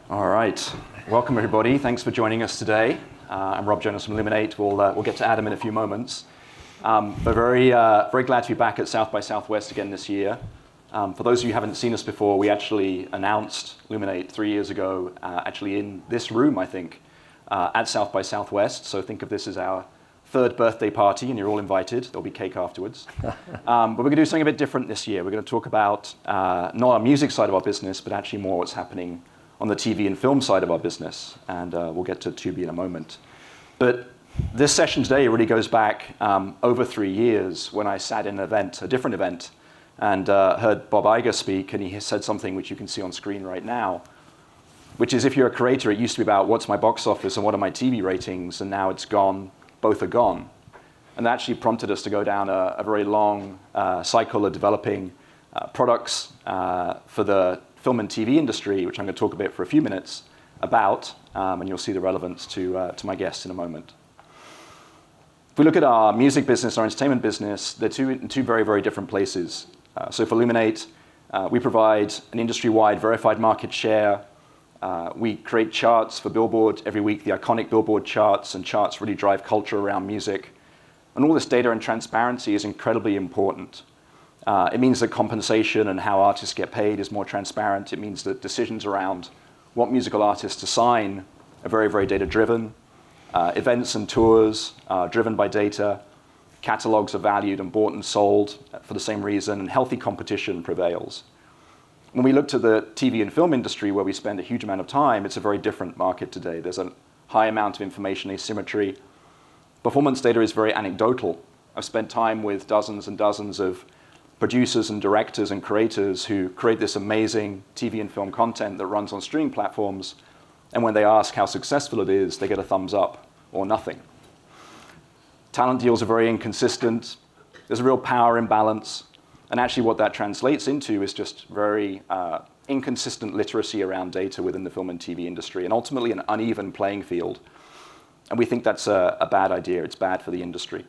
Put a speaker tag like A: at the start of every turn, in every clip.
A: All right. Welcome, everybody. Thanks for joining us today. I'm Jonas from Luminate. We'll get to Adam in a few moments. But very glad to be back at South by Southwest again this year. For those of you who haven't seen us before, we actually announced Luminate 3 years ago, actually in this room, I think, at South by Southwest. So think of this as our third birthday party, and you're all invited. There'll be cake afterwards. But we're going to do something a bit different this year. We're going to talk about not our music side of our business, but actually more what's happening on the TV and film side of our business. And we'll get to Tubi in a moment. But this session today really goes back over 3 years when I sat in an event, a different event, and heard Bob Iger speak, and he said something which you can see on screen right now, which is if you're a creator, it used to be about what's my box office and what are my TV ratings, and now it's gone, both are gone. And that actually prompted us to go down a very long cycle of developing products for the film and TV industry, which I'm going to talk a bit for a few minutes about, and you'll see the relevance to my guests in a moment. If we look at our music business, our entertainment business, they're two very, very different places. So for Luminate, we provide an industry-wide verified market share. We create charts for Billboard every week, the iconic Billboard charts, and charts really drive culture around music. And all this data and transparency is incredibly important. It means that compensation and how artists get paid is more transparent. It means that decisions around what musical artists to sign are very, very data-driven. Events and tours are driven by data. Catalogs are valued and bought and sold for the same reason, and healthy competition prevails. When we look to the TV and film industry, where we spend a huge amount of time, it's a very different market today. There's a high amount of information asymmetry. Performance data is very anecdotal. I've spent time with dozens and dozens of producers and directors and creators who create this amazing TV and film content that runs on streaming platforms, and when they ask how successful it is, they get a thumbs up or nothing. Talent deals are very inconsistent. There's a real power imbalance, and actually what that translates into is just very inconsistent literacy around data within the film and TV industry, and ultimately an uneven playing field. And we think that's a bad idea. It's bad for the industry.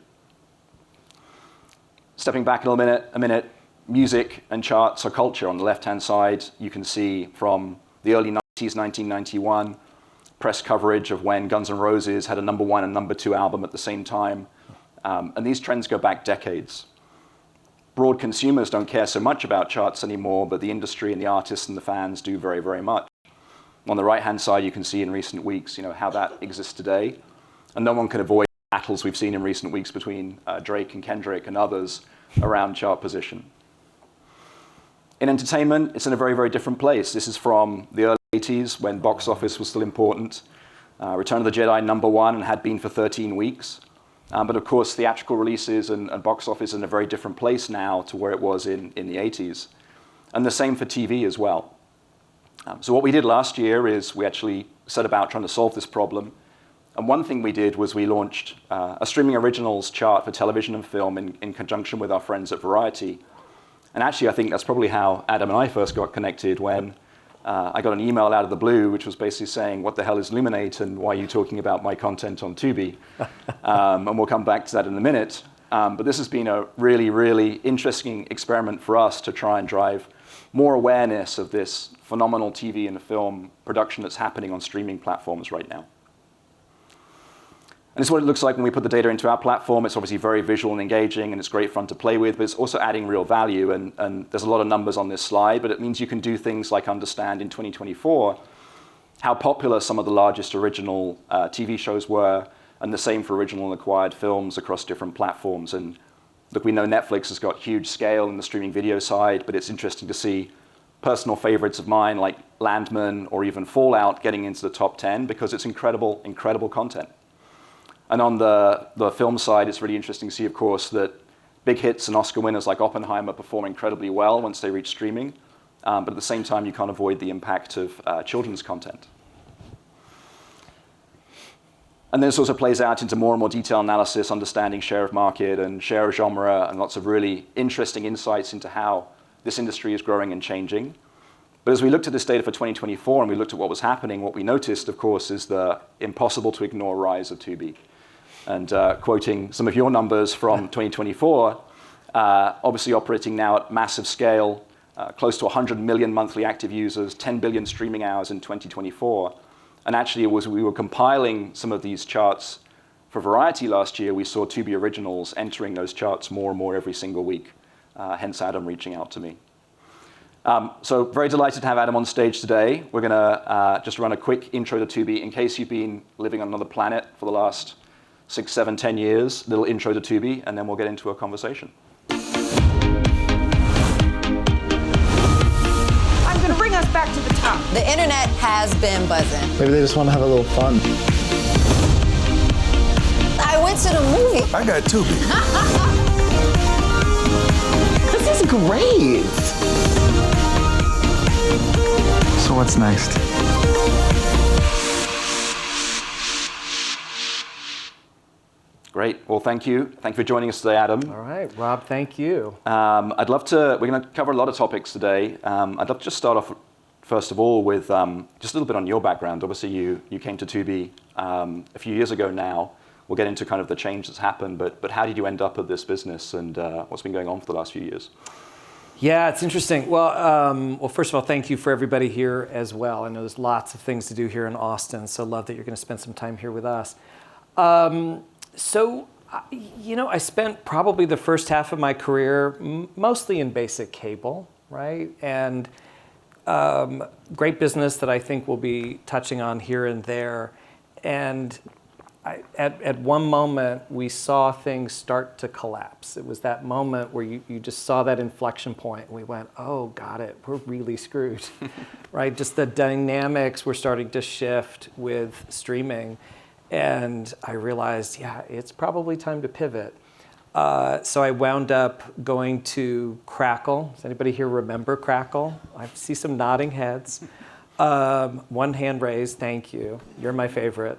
A: Stepping back a minute, music and charts are culture. On the left-hand side, you can see from the early 90s, 1991, press coverage of when Guns N' Roses had a #1 and #2 album at the same time. And these trends go back decades. Broad consumers don't care so much about charts anymore, but the industry and the artists and the fans do very, very much. On the right-hand side, you can see in recent weeks, how that exists today. And no one can avoid battles we've seen in recent weeks between Drake and Kendrick and others around chart position. In entertainment, it's in a very, very different place. This is from the early 80s when box office was still important. Return of the Jedi #1 and had been for 13 weeks. But of course, theatrical releases and box office are in a very different place now to where it was in the 80s. And the same for TV as well. So what we did last year is we actually set about trying to solve this problem. And one thing we did was we launched a streaming originals chart for television and film in conjunction with our friends at Variety. And actually, I think that's probably how Adam and I first got connected when I got an email out of the blue, which was basically saying, what the hell is Luminate and why are you talking about my content on Tubi? And we'll come back to that in a minute. But this has been a really, really interesting experiment for us to try and drive more awareness of this phenomenal TV and film production that's happening on streaming platforms right now. And this is what it looks like when we put the data into our platform. It's obviously very visual and engaging, and it's great fun to play with, but it's also adding real value. And there's a lot of numbers on this slide, but it means you can do things like understand in 2024 how popular some of the largest original TV shows were, and the same for original and acquired films across different platforms. And look, we know Netflix has got huge scale in the streaming video side, but it's interesting to see personal favorites of mine like Landman or even Fallout getting into the top 10 because it's incredible, incredible content. And on the film side, it's really interesting to see, of course, that big hits and Oscar winners like Oppenheimer perform incredibly well once they reach streaming. But at the same time, you can't avoid the impact of children's content. And this also plays out into more and more detailed analysis, understanding share of market and share of genre, and lots of really interesting insights into how this industry is growing and changing. But as we looked at this data for 2024 and we looked at what was happening, what we noticed, of course, is the impossible to ignore rise of Tubi. And quoting some of your numbers from 2024, obviously operating now at massive scale, close to 100 million monthly active users, 10 billion streaming hours in 2024. And actually, we were compiling some of these charts for Variety last year. We saw Tubi Originals entering those charts more and more every single week, hence Adam reaching out to me. So very delighted to have Adam on stage today. We're going to just run a quick intro to Tubi. In case you've been living on another planet for the last 6, 7, 10 years, little intro to Tubi, and then we'll get into a conversation.
B: I'm going to bring us back to the top.
C: The internet has been buzzing.
D: Maybe they just want to have a little fun.
C: I went to the movie.
E: I got Tubi.
D: This is great.
E: So what's next?
A: Great. Well, thank you. Thank you for joining us today, Adam.
F: All right, Rob, thank you.
A: We're going to cover a lot of topics today. I'd love to just start off, first of all, with just a little bit on your background. Obviously, you came to Tubi a few years ago now. We'll get into kind of the change that's happened, but how did you end up at this business, and what's been going on for the last few years?
F: Yeah, it's interesting. Well, first of all, thank you for everybody here as well. I know there's lots of things to do here in Austin, so love that you're going to spend some time here with us. I spent probably the first half of my career mostly in basic cable, right? And great business that I think we'll be touching on here and there. And at one moment, we saw things start to collapse. It was that moment where you just saw that inflection point, and we went, oh, got it, we're really screwed, right? Just the dynamics were starting to shift with streaming. And I realized, yeah, it's probably time to pivot. So I wound up going to Crackle. Does anybody here remember Crackle? I see some nodding heads. One hand raised, thank you. You're my favorite.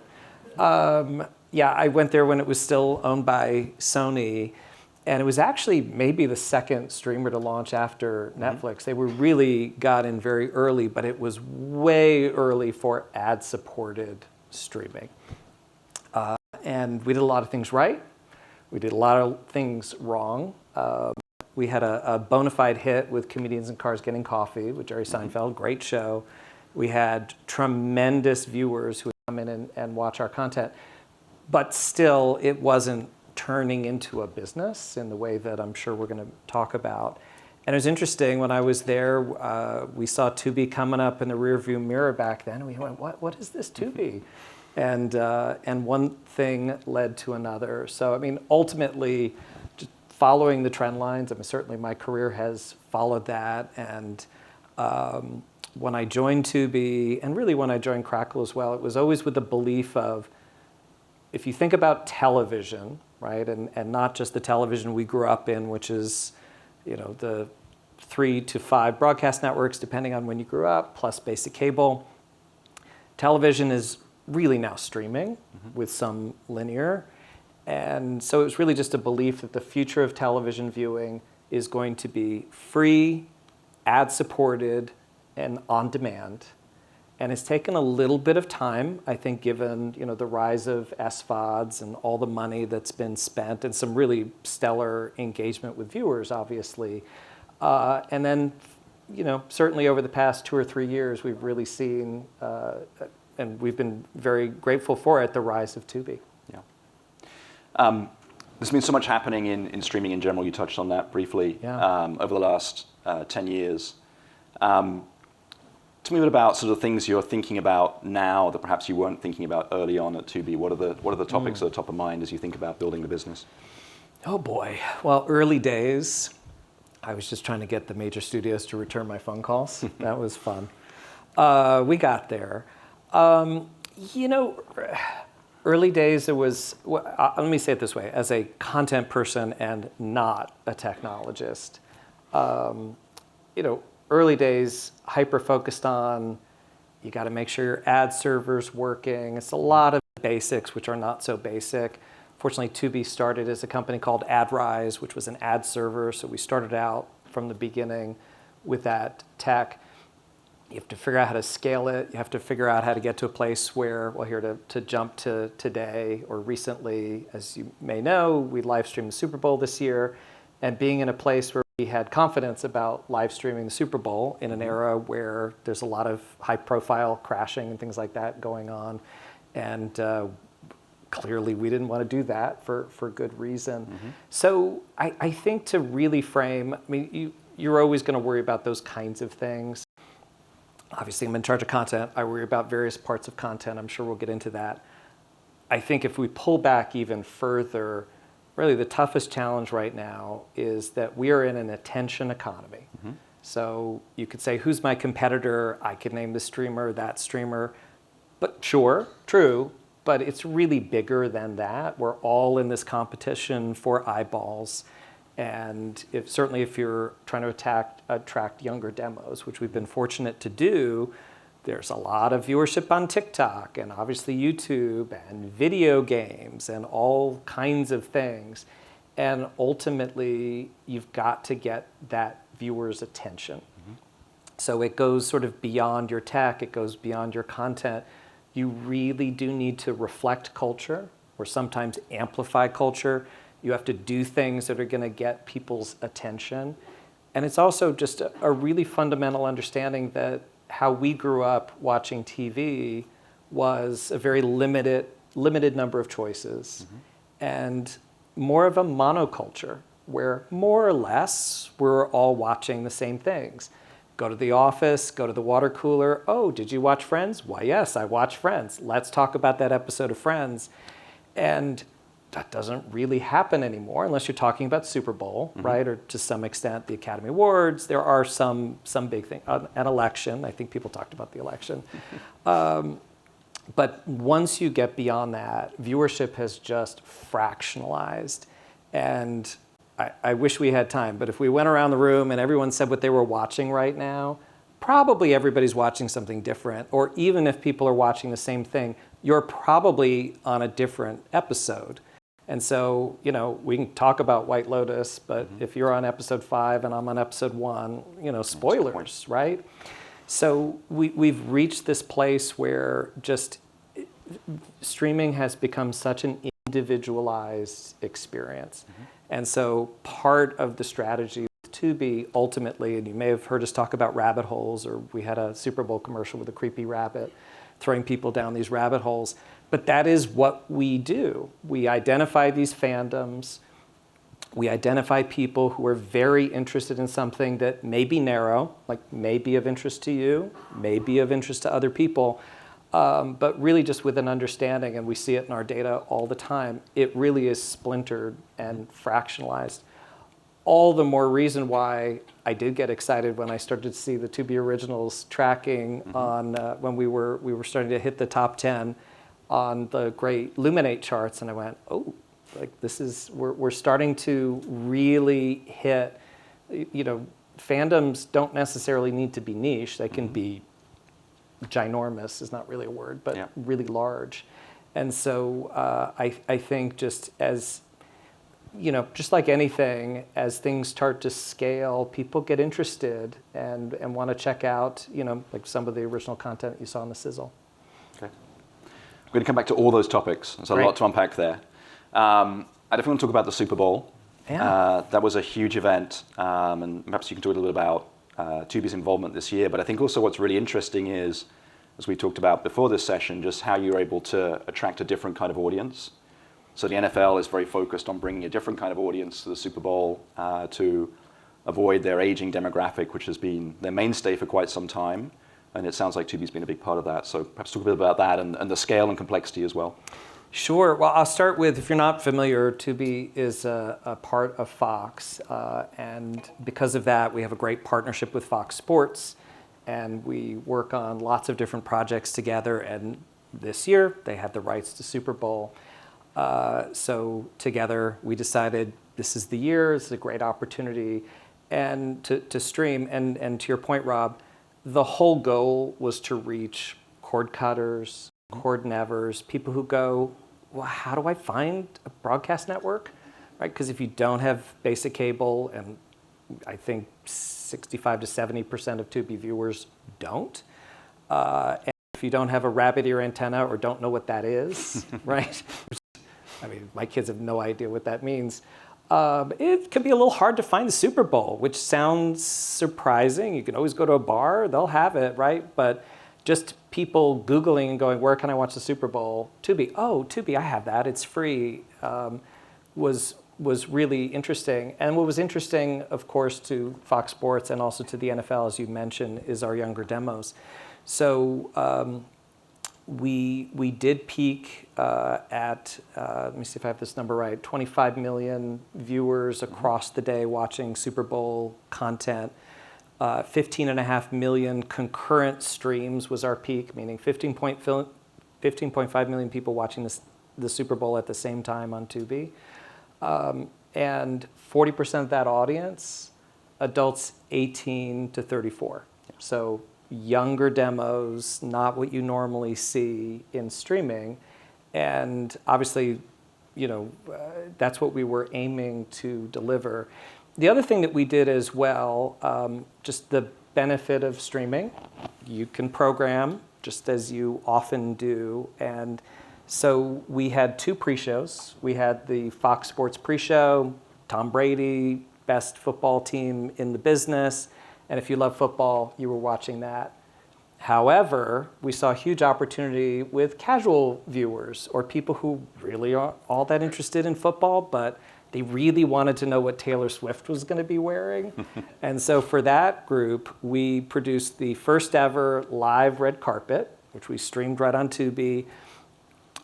F: I went there when it was still owned by Sony. And it was actually maybe the second streamer to launch after Netflix. They really got in very early, but it was way early for ad-supported streaming. And we did a lot of things right. We did a lot of things wrong. We had a bona fide hit with Comedians in Cars Getting Coffee with Jerry Seinfeld, great show. We had tremendous viewers who would come in and watch our content. But still, it wasn't turning into a business in the way that I'm sure we're going to talk about. And it was interesting, when I was there, we saw Tubi coming up in the rearview mirror back then. And we went, what is this Tubi? And one thing led to another. So, I mean, ultimately, just following the trend lines, I mean, certainly my career has followed that. And when I joined Tubi, and really when I joined Crackle as well, it was always with the belief of, if you think about television, right, and not just the television we grew up in, which is, the 3 to 5 broadcast networks, depending on when you grew up, plus basic cable. Television is really now streaming with some linear. And so it was really just a belief that the future of television viewing is going to be free, ad-supported, and on-demand. And it's taken a little bit of time, I think, given the rise of SVODs and all the money that's been spent and some really stellar engagement with viewers, obviously. And then, certainly over the past 2 or 3 years, we've really seen and we've been very grateful for it, the rise of Tubi.
A: Yeah. There's been so much happening in streaming in general. You touched on that briefly over the last 10 years. Tell me a bit about sort of things you're thinking about now that perhaps you weren't thinking about early on at Tubi. What are the topics that are top of mind as you think about building the business?
F: Oh boy. Well, early days, I was just trying to get the major studios to return my phone calls. That was fun. We got there. Early days, there was, let me say it this way, as a content person and not a technologist, early days, hyper-focused on, you got to make sure your ad server's working. It's a lot of basics, which are not so basic. Fortunately, Tubi started as a company called AdRise, which was an ad server, so we started out from the beginning with that tech. You have to figure out how to scale it. You have to figure out how to get to a place where, well, here to jump to today or recently, as you may know, we live streamed the Super Bowl this year, and being in a place where had confidence about live streaming the Super Bowl in an era where there's a lot of high-profile crashing and things like that going on. And clearly, we didn't want to do that for good reason. So I think to really frame, I mean, you're always going to worry about those kinds of things. Obviously, I'm in charge of content. I worry about various parts of content. I'm sure we'll get into that. I think if we pull back even further, really the toughest challenge right now is that we are in an attention economy. So you could say, who's my competitor? I could name the streamer, that streamer. But sure, true, but it's really bigger than that. We're all in this competition for eyeballs. And certainly if you're trying to attract younger demos, which we've been fortunate to do, there's a lot of viewership on TikTok and obviously YouTube and video games and all kinds of things. And ultimately, you've got to get that viewer's attention. So it goes sort of beyond your tech, it goes beyond your content. You really do need to reflect culture or sometimes amplify culture. You have to do things that are going to get people's attention. And it's also just a really fundamental understanding that how we grew up watching TV was a very limited number of choices and more of a monoculture where more or less we're all watching the same things. Go to the office, go to the water cooler. Oh, did you watch Friends? Why, yes, I watched Friends. Let's talk about that episode of Friends. And that doesn't really happen anymore unless you're talking about Super Bowl, right? Or to some extent, the Academy Awards. There are some big things. An election, I think people talked about the election. But once you get beyond that, viewership has just fractionalized. And I wish we had time, but if we went around the room and everyone said what they were watching right now, probably everybody's watching something different. Or even if people are watching the same thing, you're probably on a different episode. And so, we can talk about White Lotus, but if you're on episode 5 and I'm on episode 1, spoilers, right? So we've reached this place where just streaming has become such an individualized experience. And so part of the strategy with Tubi ultimately, and you may have heard us talk about rabbit holes, or we had a Super Bowl commercial with a creepy rabbit throwing people down these rabbit holes. But that is what we do. We identify these fandoms. We identify people who are very interested in something that may be narrow, like may be of interest to you, may be of interest to other people, but really just with an understanding, and we see it in our data all the time, it really is splintered and fractionalized. All the more reason why I did get excited when I started to see the Tubi originals tracking on when we were starting to hit the top 10 on the great Luminate charts, and I went, oh, like we're starting to really hit, fandoms don't necessarily need to be niche. They can be ginormous, is not really a word, but really large. And so I think just as, just like anything, as things start to scale, people get interested and want to check out, like some of the original content you saw in the sizzle.
A: Okay. We're going to come back to all those topics. There's a lot to unpack there. I definitely want to talk about the Super Bowl.
F: Yeah.
A: That was a huge event, and perhaps you can talk a little bit about Tubi's involvement this year. But I think also what's really interesting is, as we talked about before this session, just how you're able to attract a different kind of audience. So the NFL is very focused on bringing a different kind of audience to the Super Bowl to avoid their aging demographic, which has been their mainstay for quite some time. And it sounds like Tubi's been a big part of that. So perhaps talk a bit about that and the scale and complexity as well.
F: Sure. Well, I'll start with, if you're not familiar, Tubi is a part of Fox. And because of that, we have a great partnership with Fox Sports. And we work on lots of different projects together. And this year, they had the rights to Super Bowl. So together, we decided this is the year. It's a great opportunity and to stream. And to your point, Rob, the whole goal was to reach cord cutters, cord nevers, people who go, well, how do I find a broadcast network? Right? Because if you don't have basic cable, and I think 65 to 70% of Tubi viewers don't, and if you don't have a rabbit ear antenna or don't know what that is, right? I mean, my kids have no idea what that means. It can be a little hard to find the Super Bowl, which sounds surprising. You can always go to a bar, they'll have it, right? But just people Googling and going, where can I watch the Super Bowl? Tubi. Oh, Tubi, I have that. It's free. Was really interesting. And what was interesting, of course, to Fox Sports and also to the NFL, as you mentioned, is our younger demos. So we did peak at, let me see if I have this number right, 25 million viewers across the day watching Super Bowl content. 15.5 million concurrent streams was our peak, meaning 15.5 million people watching the Super Bowl at the same time on Tubi. And 40% of that audience, adults 18 to 34. So younger demos, not what you normally see in streaming. And obviously, that's what we were aiming to deliver. The other thing that we did as well, just the benefit of streaming, you can program just as you often do. And so we had 2 pre-shows. We had the Fox Sports pre-show, Tom Brady, best football team in the business. And if you love football, you were watching that. However, we saw a huge opportunity with casual viewers or people who really aren't all that interested in football, but they really wanted to know what Taylor Swift was going to be wearing. And so for that group, we produced the first ever live red carpet, which we streamed right on Tubi.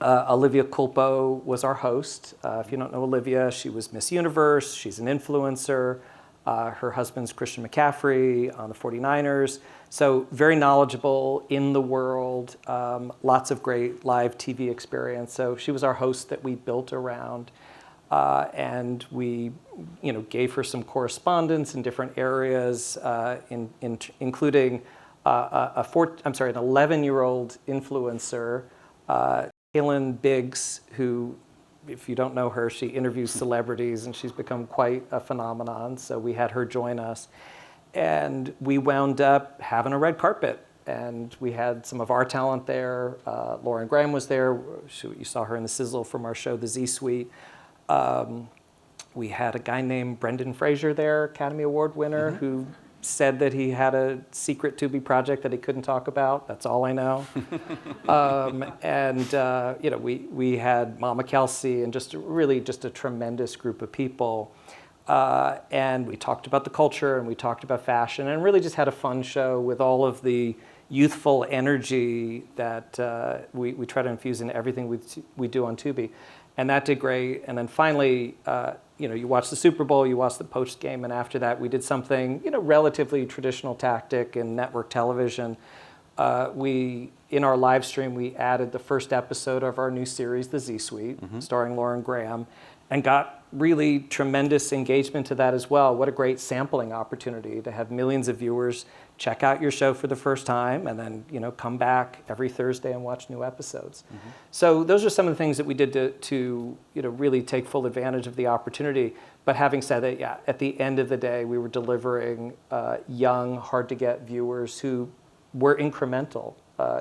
F: Olivia Culpo was our host. If you don't know Olivia, she was Miss Universe. She's an influencer. Her husband's Christian McCaffrey on the 49ers. So very knowledgeable in the world, lots of great live TV experience. So she was our host that we built around. And we, gave her some correspondence in different areas, including an 11-year-old influencer, Kaylin Biggs, who, if you don't know her, she interviews celebrities and she's become quite a phenomenon. So we had her join us. And we wound up having a red carpet. And we had some of our talent there. Lauren Graham was there. You saw her in the sizzle from our show, The Z-Suite. We had a guy named Brendan Fraser there, Academy Award winner, who said that he had a secret Tubi project that he couldn't talk about. That's all I know. We had Mama Kelsey and just a tremendous group of people. And we talked about the culture and we talked about fashion and really just had a fun show with all of the youthful energy that we try to infuse in everything we do on Tubi. And that did great. And then finally, you watch the Super Bowl, you watch the post game, and after that, we did something, relatively traditional tactic in network television. In our live stream, we added the first episode of our new series, The Z-Suite, starring Lauren Graham, and got really tremendous engagement to that as well. What a great sampling opportunity to have millions of viewers check out your show for the first time and then, come back every Thursday and watch new episodes. So those are some of the things that we did to really take full advantage of the opportunity. But having said that, at the end of the day, we were delivering young, hard-to-get viewers who were incremental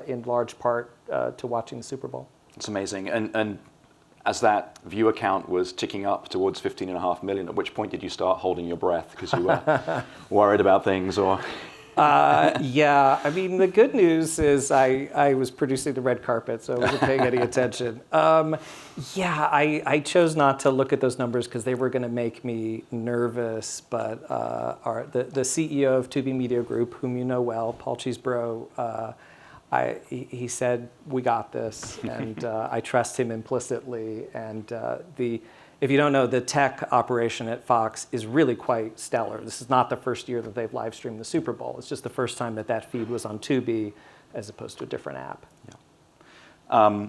F: in large part to watching the Super Bowl.
A: It's amazing. And as that viewer count was ticking up towards 15.5 million, at which point did you start holding your breath because you were worried about things or... the good news is I was producing the red carpet, so I wasn't paying any attention. I chose not to look at those numbers because they were going to make me nervous, but the CEO of Tubi Media Group, whom you know well, Paul Cheeseborough, he said, we got this, and I trust him implicitly. And if you don't know, the tech operation at Fox is really quite stellar. This is not the first year that they've live streamed the Super Bowl. It's just the first time that feed was on Tubi as opposed to a different app. Yeah.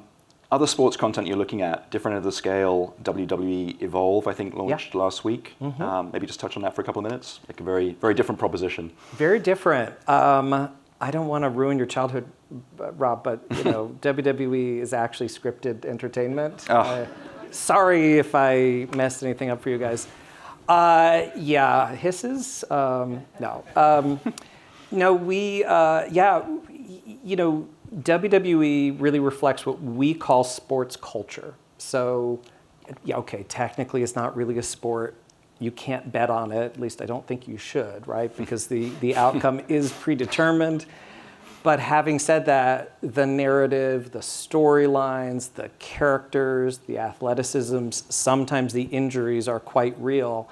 A: Other sports content you're looking at, different at the scale, WWE Evolve, I think, launched last week. Maybe just touch on that for a couple of minutes. Like a very, very different proposition.
F: Very different. I don't want to ruin your childhood, Rob, but WWE is actually scripted entertainment. Sorry if I messed anything up for you guys. Hisses? No. WWE really reflects what we call sports culture. So, technically it's not really a sport. You can't bet on it. At least I don't think you should, right? Because the outcome is predetermined. But having said that, the narrative, the storylines, the characters, the athleticisms, sometimes the injuries are quite real.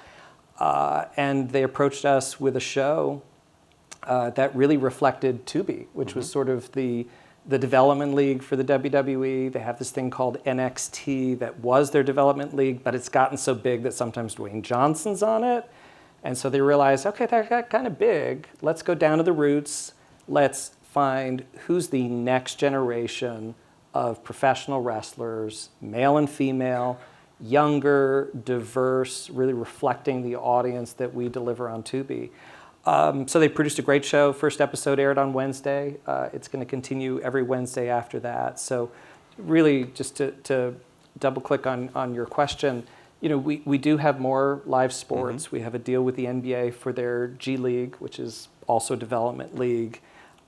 F: And they approached us with a show that really reflected Tubi, which was sort of the development league for the WWE. They have this thing called NXT that was their development league, but it's gotten so big that sometimes Dwayne Johnson's on it. And so they realized, okay, that got kind of big. Let's go down to the roots. Let's find who's the next generation of professional wrestlers, male and female, younger, diverse, really reflecting the audience that we deliver on Tubi. So they produced a great show. First episode aired on Wednesday. It's going to continue every Wednesday after that. So really, just to double click on your question, we do have more live sports. We have a deal with the NBA for their G League, which is also a development league.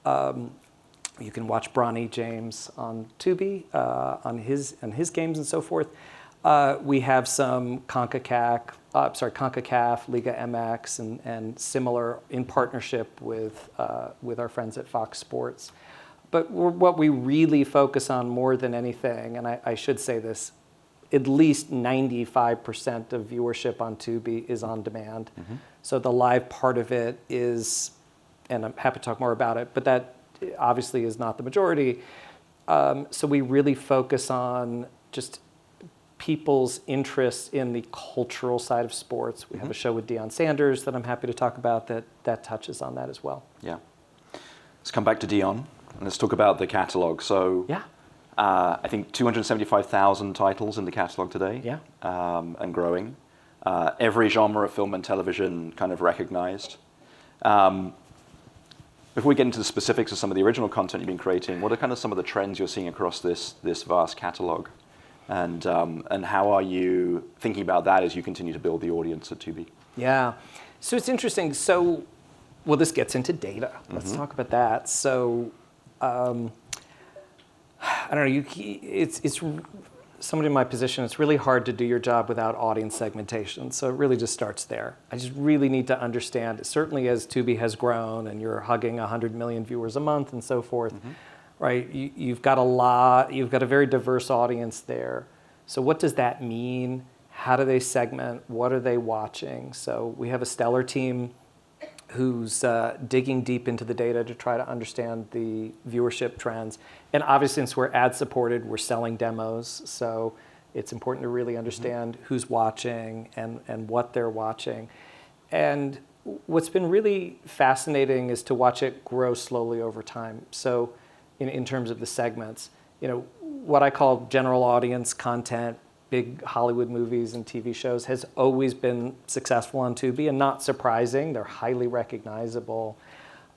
F: You can watch Bronny James on Tubi, on his games and so forth. We have some CONCACAF, Liga MX, and similar in partnership with our friends at Fox Sports. But what we really focus on more than anything, and I should say this, at least 95% of viewership on Tubi is on demand. So the live part of it is, and I'm happy to talk more about it, but that obviously is not the majority. So we really focus on just people's interests in the cultural side of sports. We have a show with Deion Sanders that I'm happy to talk about that touches on that as well.
A: Yeah. Let's come back to Deion and let's talk about the catalog. So
F: yeah.
A: I think 275,000 titles in the catalog today.
F: Yeah.
A: And growing. Every genre of film and television kind of recognized. Before we get into the specifics of some of the original content you've been creating, what are kind of some of the trends you're seeing across this vast catalog? And how are you thinking about that as you continue to build the audience at Tubi? Yeah.
F: So it's interesting. So, well, this gets into data. Let's talk about that. So, I don't know. It's somebody in my position. It's really hard to do your job without audience segmentation. So it really just starts there. I just really need to understand. Certainly, as Tubi has grown, and you're hugging 100 million viewers a month, and so forth. Right, you've got a very diverse audience there. So what does that mean? How do they segment? What are they watching? So we have a stellar team who's digging deep into the data to try to understand the viewership trends. And obviously, since we're ad supported, we're selling demos. So it's important to really understand who's watching and what they're watching. And what's been really fascinating is to watch it grow slowly over time. So in terms of the segments, what I call general audience content, big Hollywood movies and TV shows has always been successful on Tubi, and not surprising. They're highly recognizable.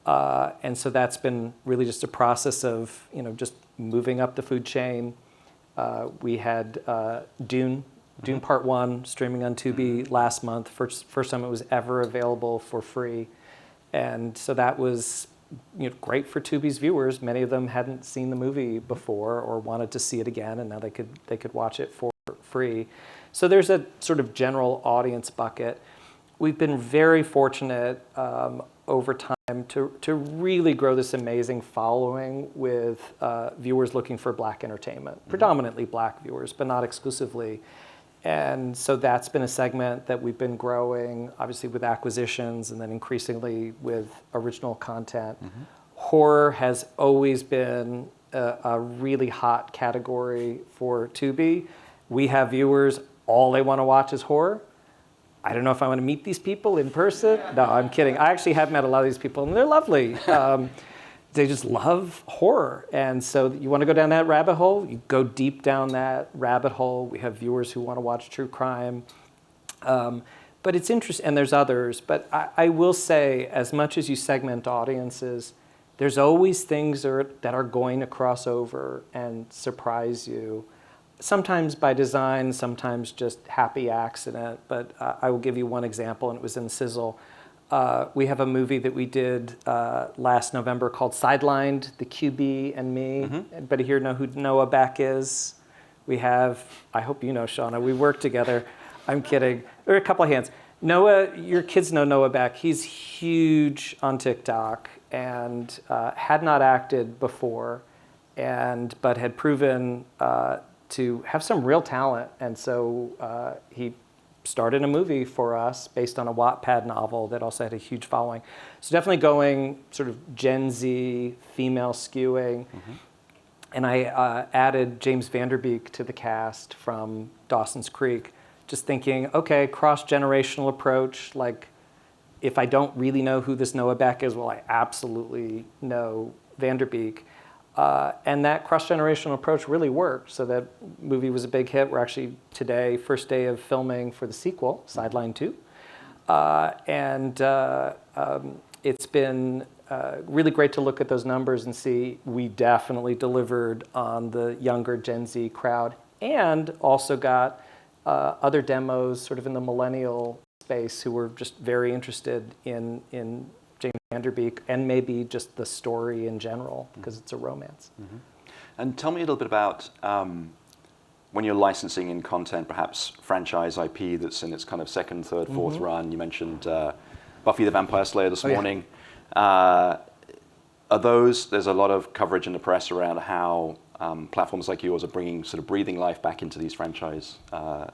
F: And so that's been really just a process of, just moving up the food chain. We had Dune Part 1 streaming on Tubi last month, first time it was ever available for free. And so that was great for Tubi's viewers. Many of them hadn't seen the movie before or wanted to see it again, and now they could watch it for free. So there's a sort of general audience bucket. We've been very fortunate over time to really grow this amazing following with viewers looking for Black entertainment, predominantly Black viewers, but not exclusively. And so that's been a segment that we've been growing, obviously with acquisitions and then increasingly with original content. Horror has always been a really hot category for Tubi. We have viewers, all they want to watch is horror. I don't know if I want to meet these people in person. No, I'm kidding. I actually have met a lot of these people, and they're lovely. They just love horror. And so you want to go down that rabbit hole, you go deep down that rabbit hole. We have viewers who want to watch true crime. But it's interesting, and there's others. But I will say, as much as you segment audiences, there's always things that are going to cross over and surprise you. Sometimes by design, sometimes just happy accident. But I will give you one example, and it was in Sizzle. We have a movie that we did last November called Sidelined, The QB and Me. Anybody here know who Noah Beck is? We have, I hope you know Shauna, we work together. I'm kidding. There are a couple of hands. Noah, your kids know Noah Beck. He's huge on TikTok and had not acted before, but had proven to have some real talent. And so he started a movie for us based on a Wattpad novel that also had a huge following. So definitely going sort of Gen Z, female skewing. And I added James Vanderbeek to the cast from Dawson's Creek, just thinking, okay, cross-generational approach, like if I don't really know who this Noah Beck is, well, I absolutely know Vanderbeek. And that cross-generational approach really worked. So that movie was a big hit. We're actually today, first day of filming for the sequel, Sideline 2. It's been really great to look at those numbers and see we definitely delivered on the younger Gen Z crowd, and also got other demos sort of in the millennial space who were just very interested in James Vanderbeek and maybe just the story in general because it's a romance.
A: And tell me a little bit about when you're licensing in content, perhaps franchise IP that's in its kind of second, third, fourth run. You mentioned Buffy the Vampire Slayer this morning. Are those, there's a lot of coverage in the press around how platforms like yours are bringing sort of breathing life back into these franchise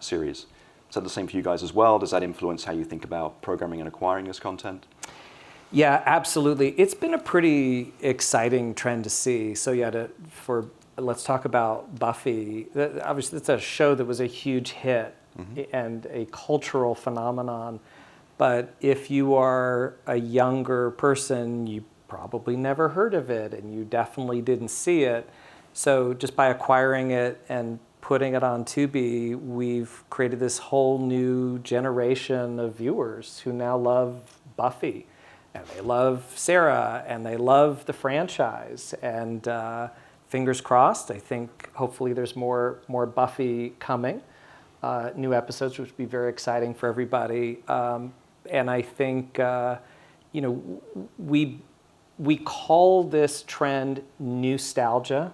A: series. Is that the same for you guys as well? Does that influence how you think about programming and acquiring this content?
F: Yeah, absolutely. It's been a pretty exciting trend to see. So let's talk about Buffy. Obviously, it's a show that was a huge hit and a cultural phenomenon. But if you are a younger person, you probably never heard of it, and you definitely didn't see it. So just by acquiring it and putting it on Tubi, we've created this whole new generation of viewers who now love Buffy, and they love Sarah, and they love the franchise. And fingers crossed, I think hopefully there's more Buffy coming, new episodes, which would be very exciting for everybody. And I think, we call this trend nostalgia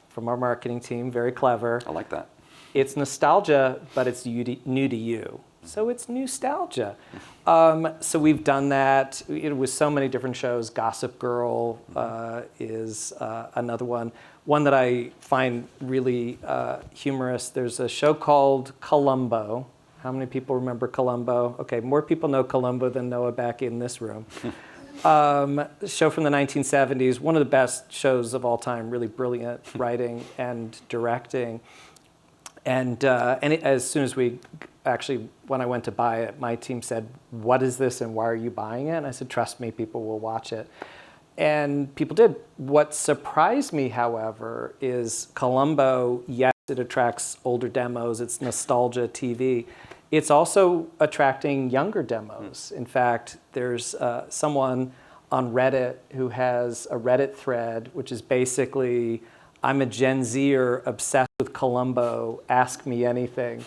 F: from our marketing team, very clever.
A: I like that.
F: It's nostalgia, but it's new to you. So it's nostalgia. So we've done that with so many different shows. Gossip Girl is another one. One that I find really humorous, there's a show called Columbo. How many people remember Columbo? Okay, more people know Columbo than Noah Beck in this room. Show from the 1970s, one of the best shows of all time, really brilliant writing and directing. And as soon as when I went to buy it, my team said, "What is this and why are you buying it?" And I said, "Trust me, people will watch it." And people did. What surprised me, however, is Columbo, yes, it attracts older demos, it's nostalgia TV. It's also attracting younger demos. In fact, there's someone on Reddit who has a Reddit thread, which is basically, I'm a Gen Zer obsessed with Columbo, ask me anything.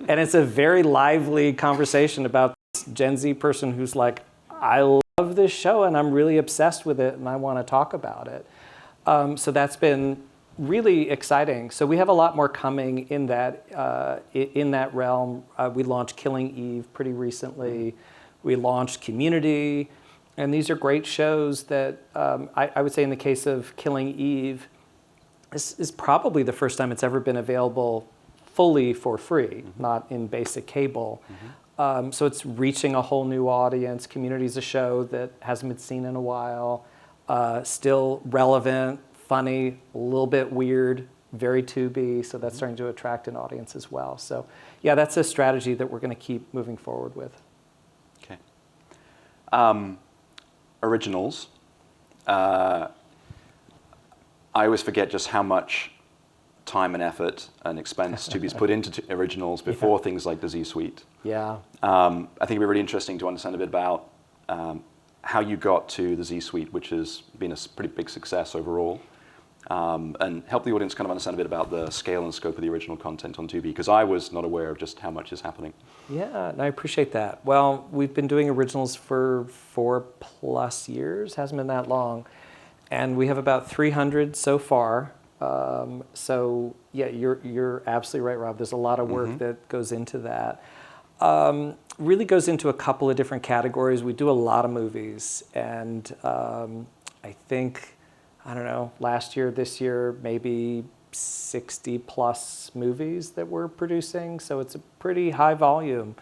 F: And it's a very lively conversation about this Gen Z person who's like, I love this show and I'm really obsessed with it and I want to talk about it. So that's been really exciting. So we have a lot more coming in that realm. We launched Killing Eve pretty recently. We launched Community, and these are great shows that I would say in the case of Killing Eve, this is probably the first time it's ever been available fully for free, not in basic cable. So it's reaching a whole new audience. Community is a show that hasn't been seen in a while, still relevant, funny, a little bit weird, very Tubi, so that's starting to attract an audience as well. So yeah, that's a strategy that we're going to keep moving forward with.
A: Okay. Originals. I always forget just how much time and effort and expense Tubi's put into originals before things like the Z Suite.
F: Yeah.
A: I think it'd be really interesting to understand a bit about how you got to the Z Suite, which has been a pretty big success overall. And help the audience kind of understand a bit about the scale and scope of the original content on Tubi, because I was not aware of just how much is happening.
F: Yeah, and I appreciate that. Well, we've been doing originals for 4+ years, hasn't been that long. And we have about 300 so far. So yeah, you're absolutely right, Rob. There's a lot of work that goes into that. really goes into a couple of different categories. We do a lot of movies, and I think, I don't know, last year, this year, maybe 60 plus movies that we're producing. So it's a pretty high volume.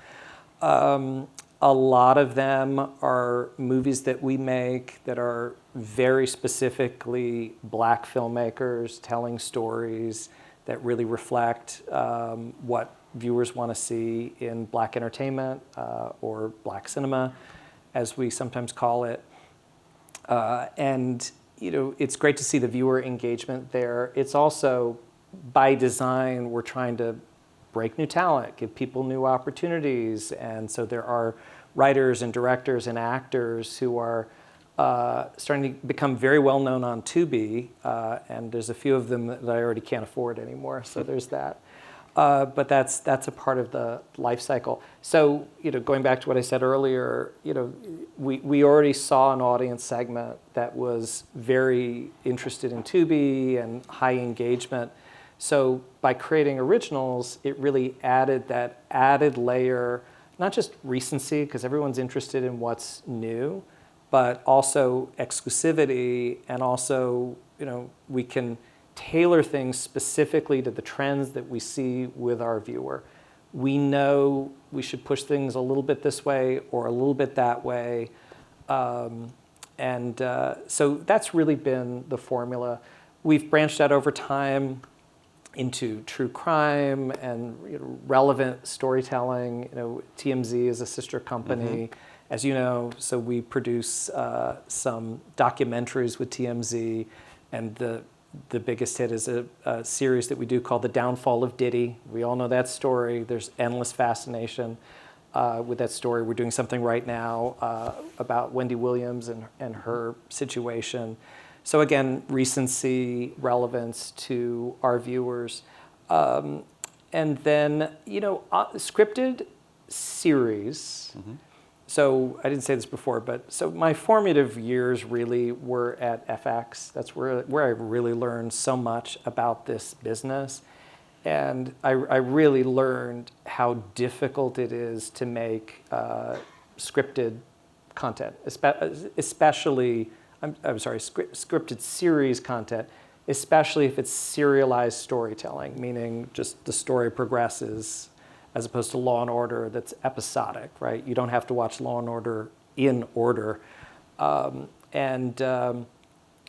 F: A lot of them are movies that we make that are very specifically Black filmmakers telling stories that really reflect what viewers want to see in Black entertainment or Black cinema, as we sometimes call it. And it's great to see the viewer engagement there. It's also, by design, we're trying to break new talent, give people new opportunities. And so there are writers and directors and actors who are starting to become very well known on Tubi. And there's a few of them that I already can't afford anymore, so there's that. But that's a part of the life cycle. So, going back to what I said earlier, we already saw an audience segment that was very interested in Tubi and high engagement. So by creating originals, it really added that added layer, not just recency, because everyone's interested in what's new, but also exclusivity, and also, we can tailor things specifically to the trends that we see with our viewer. We know we should push things a little bit this way or a little bit that way. So that's really been the formula. We've branched out over time into true crime and relevant storytelling. TMZ is a sister company, as you know, so we produce some documentaries with TMZ, and the biggest hit is a series that we do called The Downfall of Diddy. We all know that story. There's endless fascination with that story. We're doing something right now about Wendy Williams and her situation. So again, recency, relevance to our viewers. And then, scripted series. So I didn't say this before, but so my formative years really were at FX. That's where I really learned so much about this business. And I really learned how difficult it is to make scripted content, especially, scripted series content, especially if it's serialized storytelling, meaning just the story progresses, as opposed to Law & Order that's episodic, right? You don't have to watch Law & Order in order. John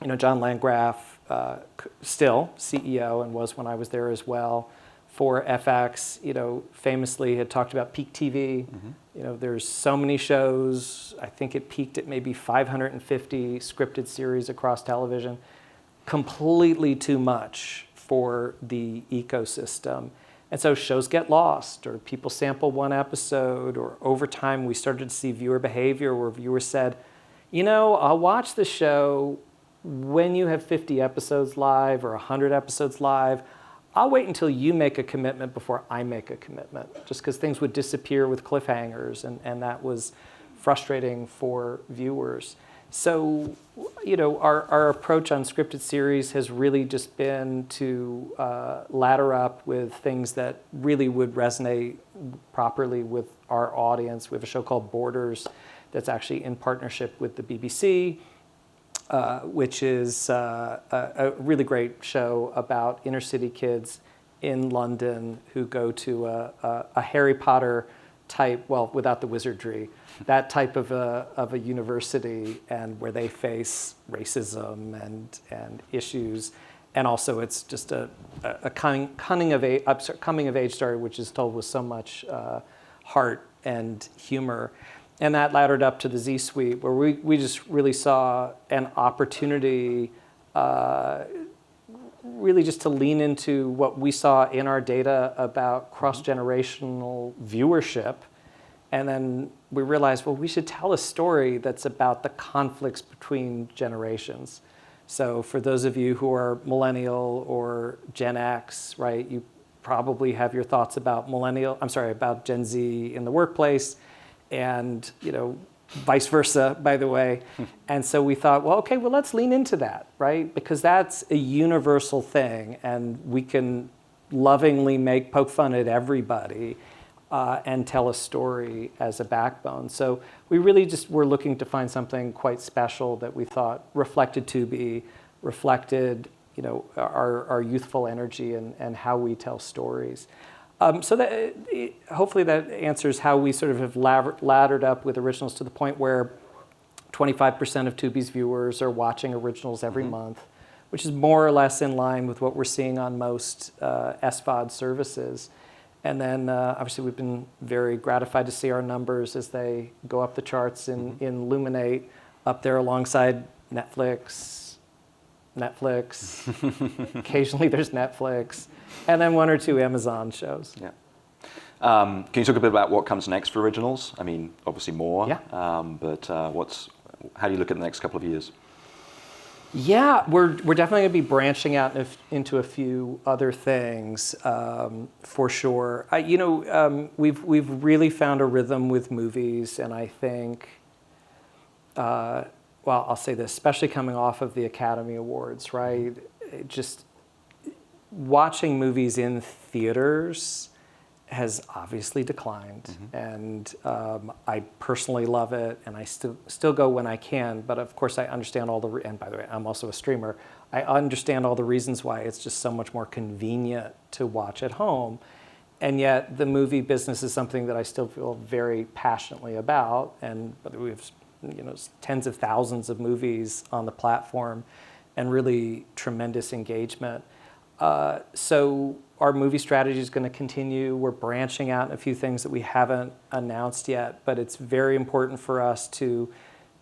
F: Landgraf, still CEO, and was when I was there as well, for FX, famously had talked about peak TV. There's so many shows. I think it peaked at maybe 550 scripted series across television. Completely too much for the ecosystem. And so shows get lost, or people sample one episode, or over time we started to see viewer behavior where viewers said, I'll watch the show when you have 50 episodes live or 100 episodes live. I'll wait until you make a commitment before I make a commitment, just because things would disappear with cliffhangers, and that was frustrating for viewers. So, our approach on scripted series has really just been to ladder up with things that really would resonate properly with our audience. We have a show called Borders that's actually in partnership with the BBC, which is a really great show about inner city kids in London who go to a Harry Potter type, well, without the wizardry, that type of a university, and where they face racism and issues. And also it's just a coming of age story, which is told with so much heart and humor. And that laddered up to the Z Suite, where we just really saw an opportunity really just to lean into what we saw in our data about cross-generational viewership. And then we realized, well, we should tell a story that's about the conflicts between generations. So for those of you who are millennial or Gen X, right, you probably have your thoughts about about Gen Z in the workplace, and vice versa, by the way. And so we thought, let's lean into that, right? Because that's a universal thing, and we can lovingly poke fun at everybody. and tell a story as a backbone. So we really just were looking to find something quite special that we thought reflected Tubi, reflected our youthful energy and how we tell stories. So that hopefully that answers how we sort of have laddered up with originals to the point where 25% of Tubi's viewers are watching originals every month, which is more or less in line with what we're seeing on most SVOD services. And then obviously we've been very gratified to see our numbers as they go up the charts in Luminate, up there alongside Netflix. Occasionally there's Netflix, and then one or two Amazon shows.
A: Yeah. Can you talk a bit about what comes next for originals? I mean, obviously more.
F: Yeah.
A: But how do you look at the next couple of years?
F: Yeah, we're definitely going to be branching out into a few other things for sure. We've really found a rhythm with movies, and I think. Well, I'll say this, especially coming off of the Academy Awards, right? Just watching movies in theaters has obviously declined, and I personally love it, and I still go when I can. But of course, I understand and by the way, I'm also a streamer. I understand all the reasons why it's just so much more convenient to watch at home, and yet the movie business is something that I still feel very passionately about, and we have tens of thousands of movies on the platform and really tremendous engagement. So our movie strategy is going to continue. We're branching out in a few things that we haven't announced yet, but it's very important for us to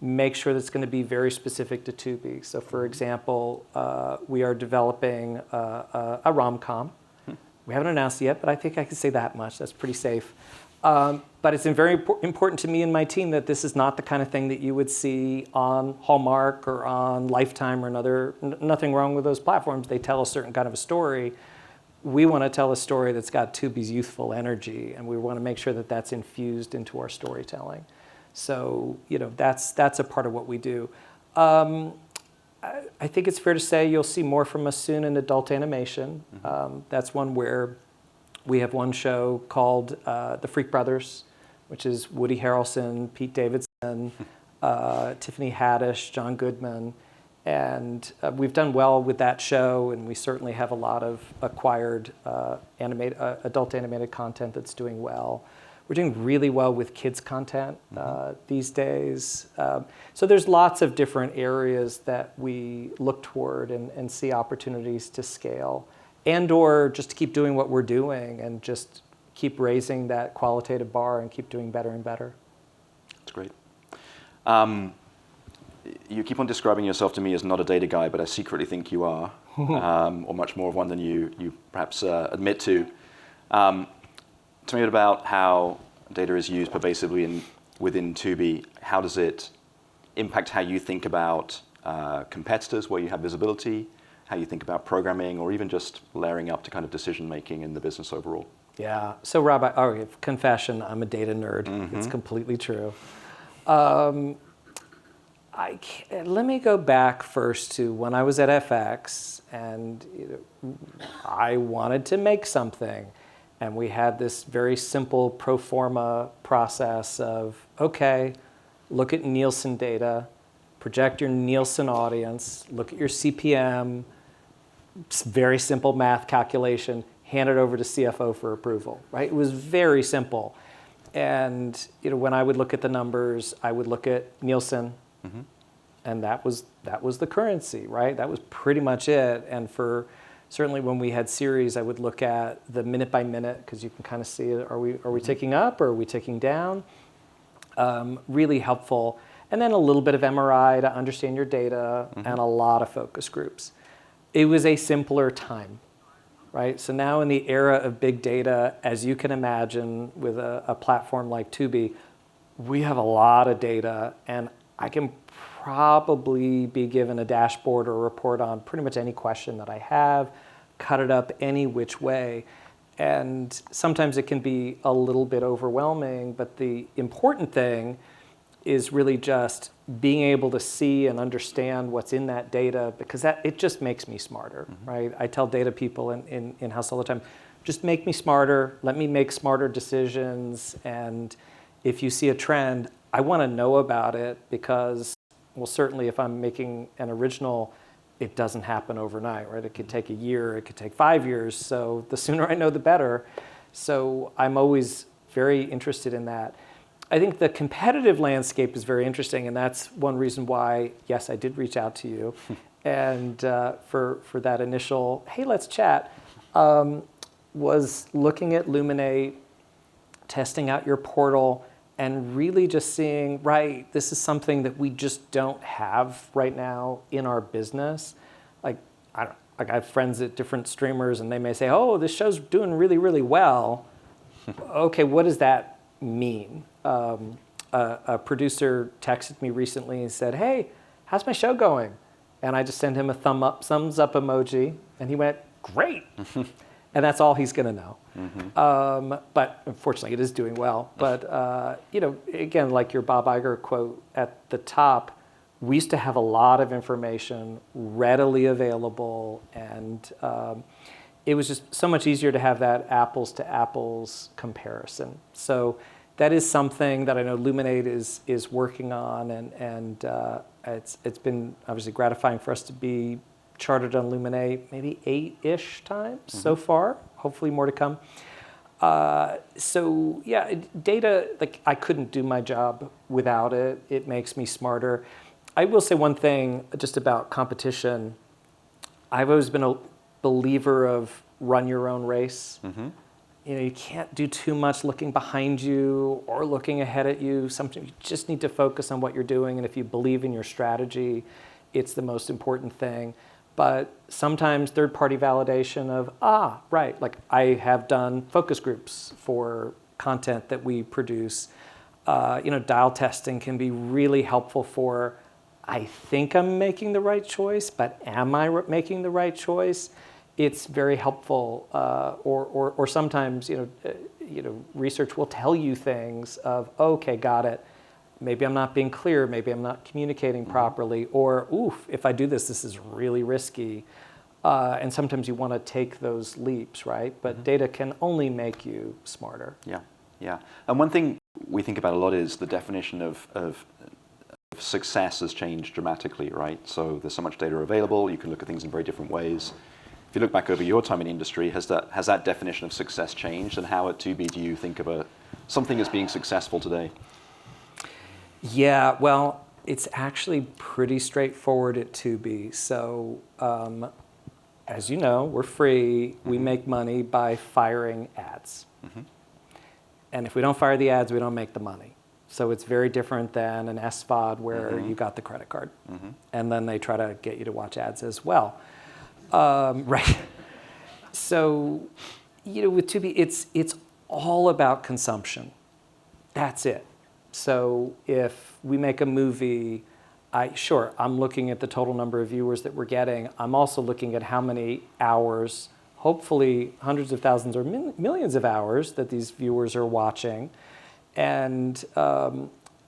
F: make sure that it's going to be very specific to Tubi. So for example, we are developing a rom-com. We haven't announced it yet, but I think I can say that much. That's pretty safe. But it's very important to me and my team that this is not the kind of thing that you would see on Hallmark or on Lifetime or nothing wrong with those platforms. They tell a certain kind of a story. We want to tell a story that's got Tubi's youthful energy, and we want to make sure that that's infused into our storytelling. So, that's a part of what we do. I think it's fair to say you'll see more from us soon in adult animation. That's one where we have one show called The Freak Brothers, which is Woody Harrelson, Pete Davidson, Tiffany Haddish, John Goodman. And we've done well with that show, and we certainly have a lot of acquired adult animated content that's doing well. We're doing really well with kids content these days. So there's lots of different areas that we look toward and see opportunities to scale, and or just to keep doing what we're doing and just keep raising that qualitative bar and keep doing better and better.
A: That's great. You keep on describing yourself to me as not a data guy, but I secretly think you are, or much more of one than you perhaps admit to. Tell me about how data is used pervasively within Tubi. How does it impact how you think about competitors where you have visibility, how you think about programming, or even just layering up to kind of decision-making in the business overall?
F: Yeah. So Rob, confession, I'm a data nerd. It's completely true. Let me go back first to when I was at FX, and I wanted to make something. And we had this very simple pro forma process of, okay, look at Nielsen data, project your Nielsen audience, look at your CPM, very simple math calculation, hand it over to CFO for approval, right? It was very simple. And when I would look at the numbers, I would look at Nielsen, and that was the currency, right? That was pretty much it. And for certainly when we had series, I would look at the minute by minute, because you can kind of see it. Are we ticking up or are we ticking down? Really helpful. And then a little bit of MRI to understand your data, and a lot of focus groups. It was a simpler time, right? So now in the era of big data, as you can imagine with a platform like Tubi, we have a lot of data, and I can probably be given a dashboard or a report on pretty much any question that I have, cut it up any which way. And sometimes it can be a little bit overwhelming, but the important thing is really just being able to see and understand what's in that data, because it just makes me smarter, right? I tell data people in-house all the time, just make me smarter, let me make smarter decisions, and if you see a trend, I want to know about it because, well, certainly if I'm making an original, it doesn't happen overnight, right? It could take a year, it could take 5 years, so the sooner I know, the better. So I'm always very interested in that. I think the competitive landscape is very interesting, and that's one reason why, yes, I did reach out to you, and for that initial, hey, let's chat, was looking at Luminate, testing out your portal, and really just seeing, right, this is something that we just don't have right now in our business. Like, I have friends at different streamers, and they may say, oh, this show's doing really, really well. Okay, what does that mean? A producer texted me recently and said, hey, how's my show going? And I just sent him a thumbs up emoji, and he went, great. And that's all he's going to know. But unfortunately, it is doing well. But again, like your Bob Iger quote at the top, we used to have a lot of information readily available, and it was just so much easier to have that apples to apples comparison. So that is something that I know Luminate is working on, and it's been obviously gratifying for us to be charted on Luminate maybe 8-ish times so far, hopefully more to come. So yeah, data, like I couldn't do my job without it. It makes me smarter. I will say one thing just about competition. I've always been a believer of run your own race. You can't do too much looking behind you or looking ahead at you. Sometimes you just need to focus on what you're doing, and if you believe in your strategy, it's the most important thing. But sometimes third-party validation of, right, like I have done focus groups for content that we produce. Dial testing can be really helpful for, I think I'm making the right choice, but am I making the right choice? It's very helpful. Or sometimes, research will tell you things of, okay, got it. Maybe I'm not being clear, maybe I'm not communicating properly, or oof, if I do this, this is really risky. And sometimes you want to take those leaps, right? But data can only make you smarter.
A: Yeah. And one thing we think about a lot is the definition of success has changed dramatically, right? So there's so much data available, you can look at things in very different ways. If you look back over your time in the industry, has that definition of success changed? And how at Tubi do you think of something as being successful today?
F: Yeah, well, it's actually pretty straightforward at Tubi. So, as you know, we're free. We make money by firing ads. And if we don't fire the ads, we don't make the money. So it's very different than an SVOD where you got the credit card. And then they try to get you to watch ads as well. Right. So, with Tubi, it's all about consumption. That's it. So if we make a movie, I'm looking at the total number of viewers that we're getting. I'm also looking at how many hours, hopefully hundreds of thousands or millions of hours that these viewers are watching. And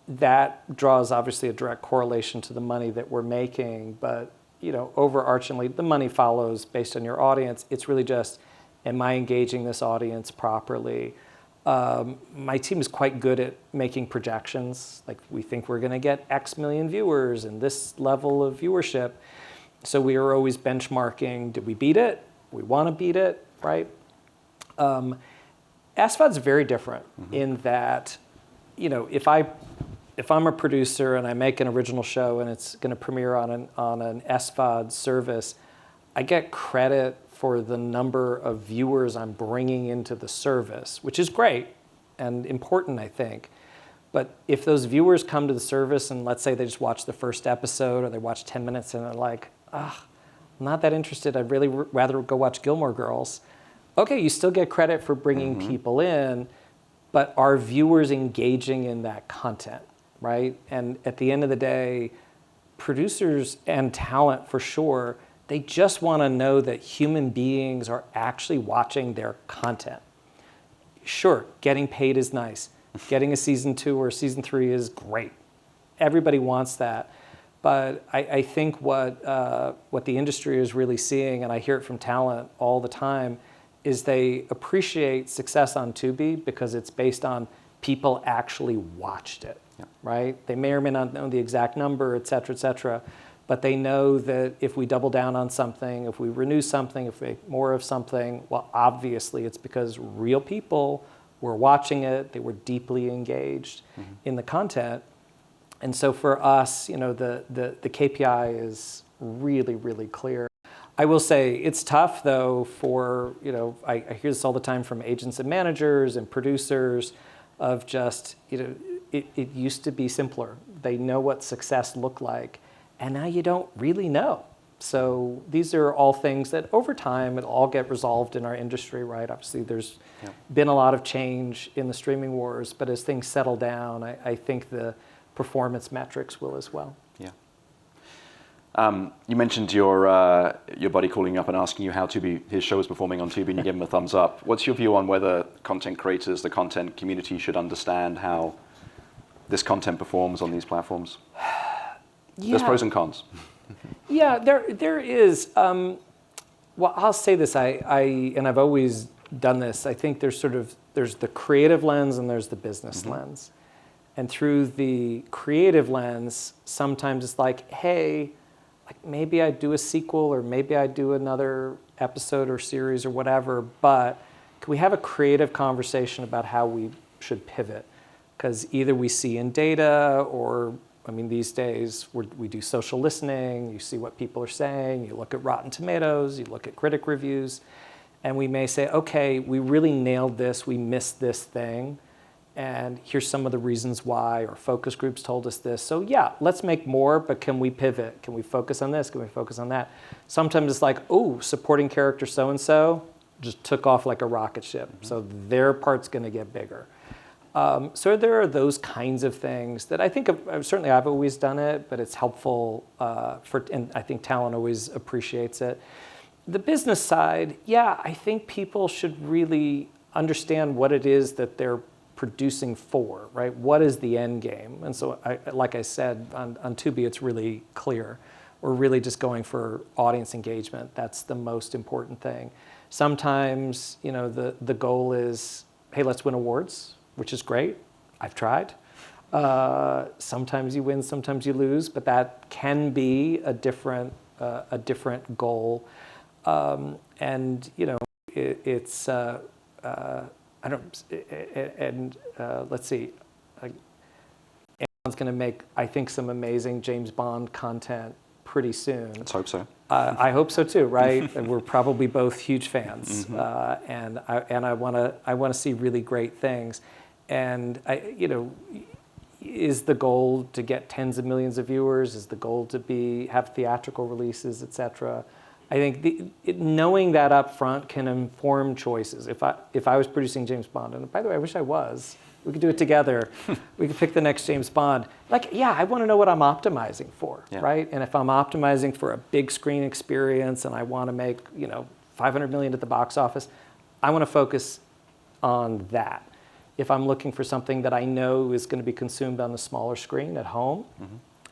F: that draws obviously a direct correlation to the money that we're making. But, overarchingly, the money follows based on your audience. It's really just, am I engaging this audience properly? My team is quite good at making projections. Like, we think we're going to get X million viewers and this level of viewership. So we are always benchmarking. Did we beat it? We want to beat it, right? SVOD's very different in that, if I'm a producer and I make an original show and it's going to premiere on an SVOD service, I get credit for the number of viewers I'm bringing into the service, which is great and important, I think. But if those viewers come to the service and let's say they just watch the first episode or they watch 10 minutes and they're like, I'm not that interested, I'd really rather go watch Gilmore Girls. Okay, you still get credit for bringing people in, but are viewers engaging in that content, right? And at the end of the day, producers and talent for sure, they just want to know that human beings are actually watching their content. Sure, getting paid is nice. Getting a season 2 or season 3 is great. Everybody wants that. But I think what the industry is really seeing, and I hear it from talent all the time, is they appreciate success on Tubi because it's based on people actually watched it, right? They may or may not know the exact number, et cetera, but they know that if we double down on something, if we renew something, if we make more of something, well, obviously it's because real people were watching it, they were deeply engaged in the content. And so for us, the KPI is really, really clear. I will say it's tough though for, I hear this all the time from agents and managers and producers of just, it used to be simpler. They know what success looked like, and now you don't really know. So these are all things that over time, it'll all get resolved in our industry, right? Obviously, there's been a lot of change in the streaming wars, but as things settle down, I think the performance metrics will as well.
A: Yeah. You mentioned your buddy calling you up and asking you how his show is performing on Tubi, and you gave him a thumbs up. What's your view on whether content creators, the content community, should understand how this content performs on these platforms? There's pros and cons.
F: Yeah, there is. Well, I'll say this. And I've always done this. I think there's the creative lens and there's the business lens. And through the creative lens, sometimes it's like, hey, maybe I'd do a sequel or maybe I'd do another episode or series or whatever, but can we have a creative conversation about how we should pivot? Because either we see in data or, these days we do social listening, you see what people are saying, you look at Rotten Tomatoes, you look at critic reviews, and we may say, okay, we really nailed this, we missed this thing, and here's some of the reasons why, or focus groups told us this. So yeah, let's make more, but can we pivot? Can we focus on this? Can we focus on that? Sometimes it's like, oh, supporting character so-and-so just took off like a rocket ship. So their part's gonna get bigger. So there are those kinds of things that I think, certainly I've always done it, but it's helpful and I think talent always appreciates it. The business side, yeah, I think people should really understand what it is that they're producing for, right? What is the end game? And so, like I said, on Tubi, it's really clear. We're really just going for audience engagement. That's the most important thing. Sometimes, the goal is, hey, let's win awards, which is great. I've tried. Sometimes you win, sometimes you lose, but that can be a different goal. It's let's see. Amazon's going to make, I think, some amazing James Bond content pretty soon.
A: Let's hope so.
F: I hope so too, right? And we're probably both huge fans, and I want to see really great things. And is the goal to get tens of millions of viewers? Is the goal to have theatrical releases, et cetera? I think knowing that up front can inform choices. If I was producing James Bond, and by the way, I wish I was, we could do it together. We could pick the next James Bond. I want to know what I'm optimizing for, right? And if I'm optimizing for a big screen experience and I want to make, $500 million at the box office, I want to focus on that. If I'm looking for something that I know is going to be consumed on the smaller screen at home,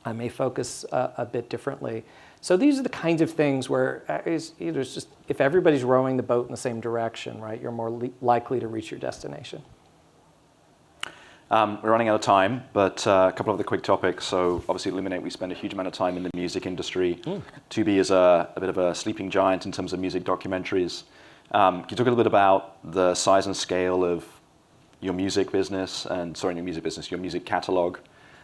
F: I may focus a bit differently. So these are the kinds of things where it's just, if everybody's rowing the boat in the same direction, right, you're more likely to reach your destination.
A: We're running out of time, but a couple of other quick topics. So obviously at Luminate, we spend a huge amount of time in the music industry. Tubi is a bit of a sleeping giant in terms of music documentaries. Can you talk a little bit about the size and scale of your music business, your music catalog,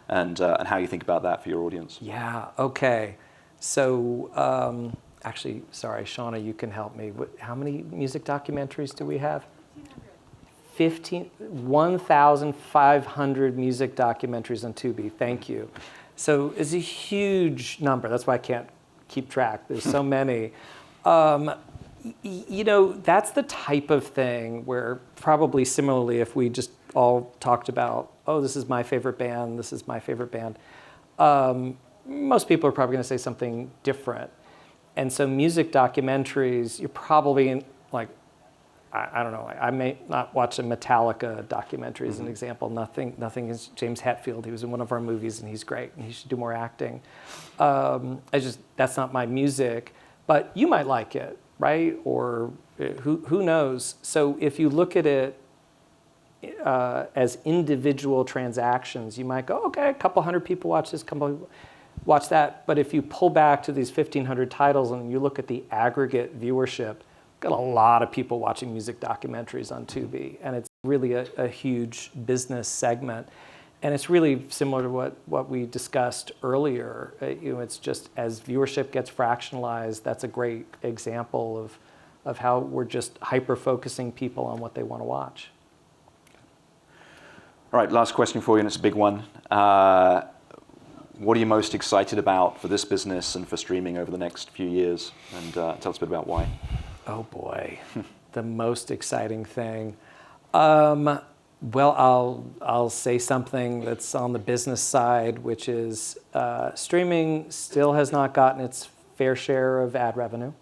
A: and how you think about that for your audience?
F: Yeah, okay. So actually, sorry, Shauna, you can help me. How many music documentaries do we have? 1,500 music documentaries on Tubi. Thank you. So it's a huge number. That's why I can't keep track. There's so many. That's the type of thing where probably similarly, if we just all talked about, oh, this is my favorite band, this is my favorite band, most people are probably going to say something different. And so music documentaries, you're probably in, I don't know, I may not watch a Metallica documentary as an example. Nothing is James Hetfield. He was in one of our movies and he's great and he should do more acting. That's not my music, but you might like it. right? Or who knows? So if you look at it as individual transactions, you might go, okay, a couple hundred people watch this, couple people watch that. But if you pull back to these 1,500 titles and you look at the aggregate viewership, got a lot of people watching music documentaries on Tubi, and it's really a huge business segment. And it's really similar to what we discussed earlier. It's just as viewership gets fractionalized, that's a great example of how we're just hyper-focusing people on what they want to watch.
A: All right, last question for you, and it's a big one. What are you most excited about for this business and for streaming over the next few years? And tell us a bit about why.
F: Oh boy, the most exciting thing. Well, I'll say something that's on the business side, which is streaming still has not gotten its fair share of ad revenue,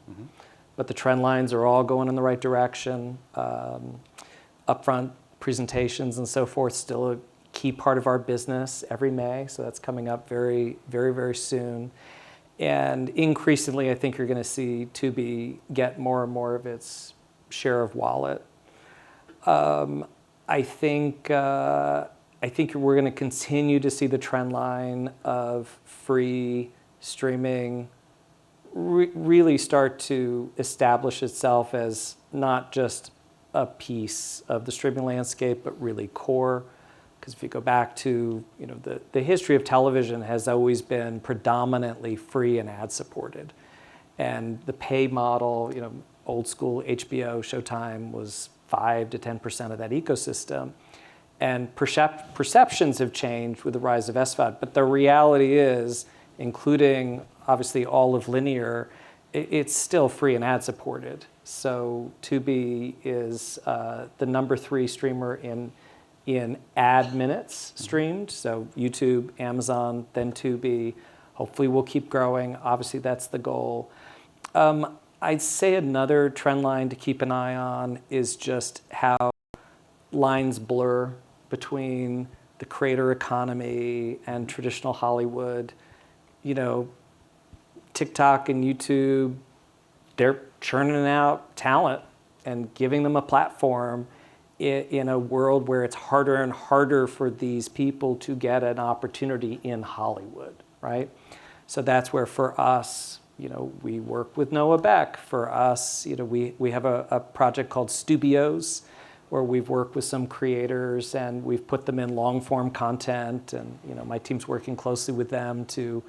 F: but the trend lines are all going in the right direction. Upfront presentations and so forth, still a key part of our business every May, so that's coming up very, very, very soon. And increasingly, I think you're going to see Tubi get more and more of its share of wallet. I think we're going to continue to see the trend line of free streaming really start to establish itself as not just a piece of the streaming landscape, but really core. Because if you go back to the history of television has always been predominantly free and ad supported, and the pay model, old school HBO, Showtime was 5 to 10% of that ecosystem. And perceptions have changed with the rise of SVOD, but the reality is, including obviously all of linear, it's still free and ad supported. So Tubi is the number 3 streamer in ad minutes streamed. So YouTube, Amazon, then Tubi. Hopefully we'll keep growing. Obviously that's the goal. I'd say another trend line to keep an eye on is just how lines blur between the creator economy and traditional Hollywood. TikTok and YouTube, they're churning out talent and giving them a platform in a world where it's harder and harder for these people to get an opportunity in Hollywood, right? So that's where for us, we work with Noah Beck. For us, we have a project called Stubios, where we've worked with some creators and we've put them in long form content, and my team's working closely with them to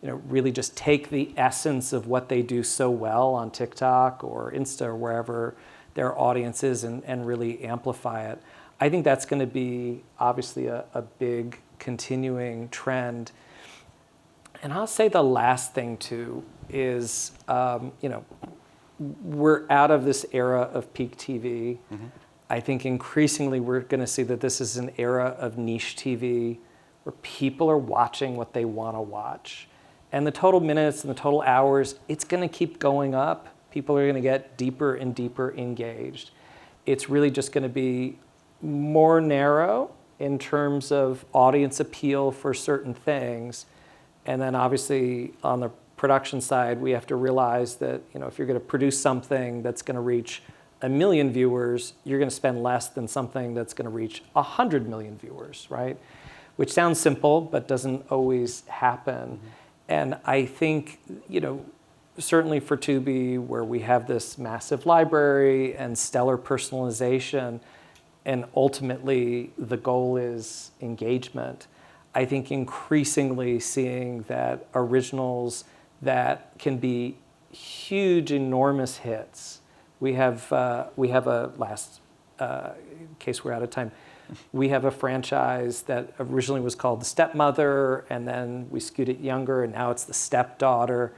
F: really just take the essence of what they do so well on TikTok or Insta or wherever their audience is and really amplify it. I think that's going to be obviously a big continuing trend. And I'll say the last thing too is, we're out of this era of peak TV. I think increasingly we're going to see that this is an era of niche TV where people are watching what they want to watch. And the total minutes and the total hours, it's going to keep going up. People are going to get deeper and deeper engaged. It's really just going to be more narrow in terms of audience appeal for certain things. And then obviously on the production side, we have to realize that if you're going to produce something that's going to reach 1 million viewers, you're going to spend less than something that's going to reach 100 million viewers, right? Which sounds simple, but doesn't always happen. And I think, certainly for Tubi, where we have this massive library and stellar personalization, and ultimately the goal is engagement, I think increasingly seeing that originals that can be huge, enormous hits. We have a last case we're out of time. We have a franchise that originally was called The Stepmother, and then we skewed it younger, and now it's The Stepdaughter.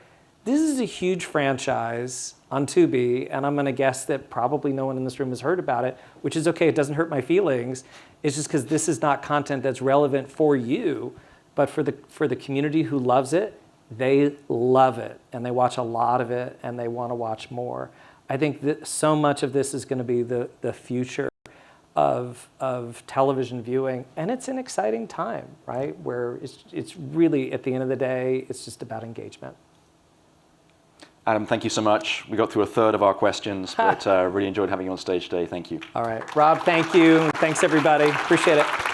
F: This is a huge franchise on Tubi, and I'm going to guess that probably no one in this room has heard about it, which is okay. It doesn't hurt my feelings. It's just because this is not content that's relevant for you, but for the community who loves it, they love it, and they watch a lot of it, and they want to watch more. I think that so much of this is going to be the future of television viewing, and it's an exciting time, right? Where it's really, at the end of the day, it's just about engagement.
A: Adam, thank you so much. We got through a third of our questions, but really enjoyed having you on stage today. Thank you.
F: All right. Rob, thank you. Thanks, everybody. Appreciate it.